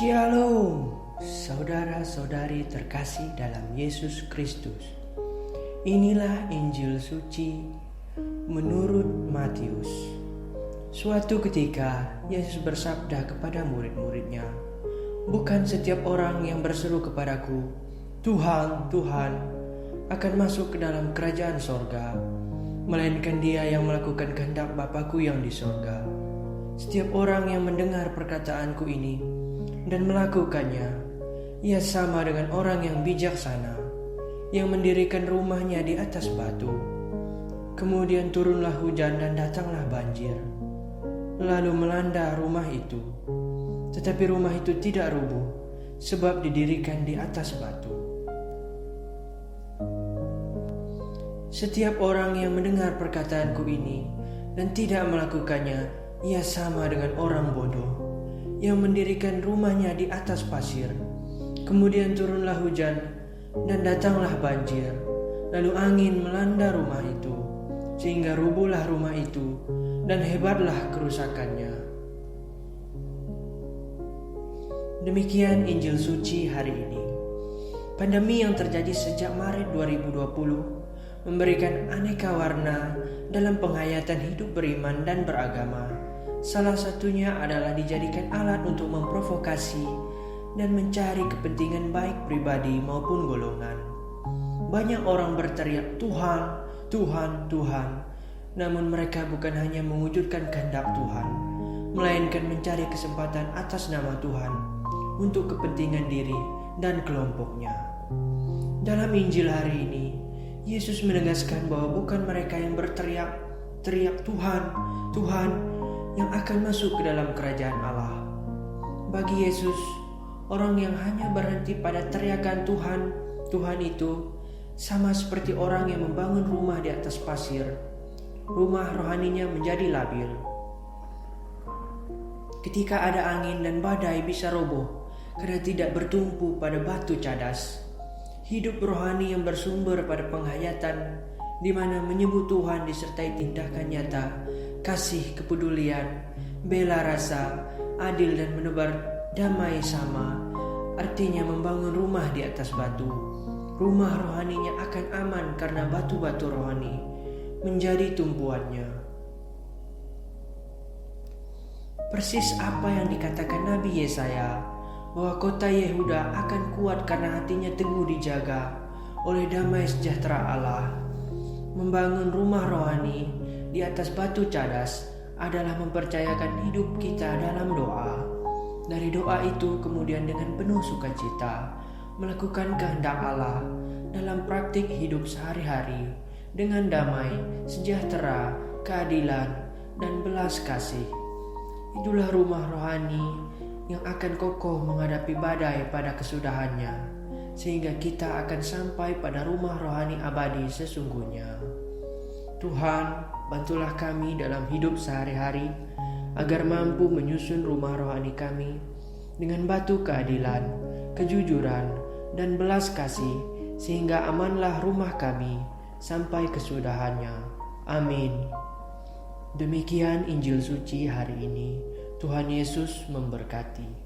Shalom, saudara-saudari terkasih dalam Yesus Kristus. Inilah Injil suci menurut Matius. Suatu ketika Yesus bersabda kepada murid-muridnya, "Bukan setiap orang yang berseru kepadaku, 'Tuhan, Tuhan,' akan masuk ke dalam kerajaan sorga, melainkan dia yang melakukan kehendak Bapa-Ku yang di sorga. Setiap orang yang mendengar perkataanku ini dan melakukannya, ia sama dengan orang yang bijaksana, yang mendirikan rumahnya di atas batu. Kemudian turunlah hujan dan datanglah banjir, lalu melanda rumah itu. Tetapi rumah itu tidak rubuh, sebab didirikan di atas batu. Setiap orang yang mendengar perkataanku ini dan tidak melakukannya, ia sama dengan orang bodoh yang mendirikan rumahnya di atas pasir. Kemudian turunlah hujan dan datanglah banjir, lalu angin melanda rumah itu, sehingga rubuhlah rumah itu dan hebatlah kerusakannya." Demikian Injil suci hari ini. Pandemi yang terjadi sejak Maret 2020 memberikan aneka warna dalam penghayatan hidup beriman dan beragama. Salah satunya adalah dijadikan alat untuk memprovokasi dan mencari kepentingan baik pribadi maupun golongan. Banyak orang berteriak, "Tuhan, Tuhan, Tuhan," namun mereka bukan hanya mewujudkan kehendak Tuhan, melainkan mencari kesempatan atas nama Tuhan untuk kepentingan diri dan kelompoknya. Dalam Injil hari ini, Yesus menegaskan bahwa bukan mereka yang berteriak "Tuhan, Tuhan," yang akan masuk ke dalam kerajaan Allah. Bagi Yesus, orang yang hanya berhenti pada teriakan Tuhan, Tuhan itu sama seperti orang yang membangun rumah di atas pasir. Rumah rohaninya menjadi labil. Ketika ada angin dan badai bisa roboh karena tidak bertumpu pada batu cadas. Hidup rohani yang bersumber pada penghayatan, di mana menyebut Tuhan disertai tindakan nyata, kasih, kepedulian, bela rasa, adil dan menebar damai sama, artinya membangun rumah di atas batu. Rumah rohaninya akan aman karena batu-batu rohani menjadi tumpuannya. Persis apa yang dikatakan Nabi Yesaya, bahwa kota Yehuda akan kuat karena hatinya teguh dijaga oleh damai sejahtera Allah. Membangun rumah rohani di atas batu cadas adalah mempercayakan hidup kita dalam doa. Dari doa itu kemudian dengan penuh sukacita melakukan kehendak Allah dalam praktik hidup sehari-hari dengan damai, sejahtera, keadilan, dan belas kasih. Itulah rumah rohani yang akan kokoh menghadapi badai pada kesudahannya, sehingga kita akan sampai pada rumah rohani abadi sesungguhnya. Tuhan, bantulah kami dalam hidup sehari-hari agar mampu menyusun rumah rohani kami dengan batu keadilan, kejujuran, dan belas kasih, sehingga amanlah rumah kami sampai kesudahannya. Amin. Demikian Injil suci hari ini. Tuhan Yesus memberkati.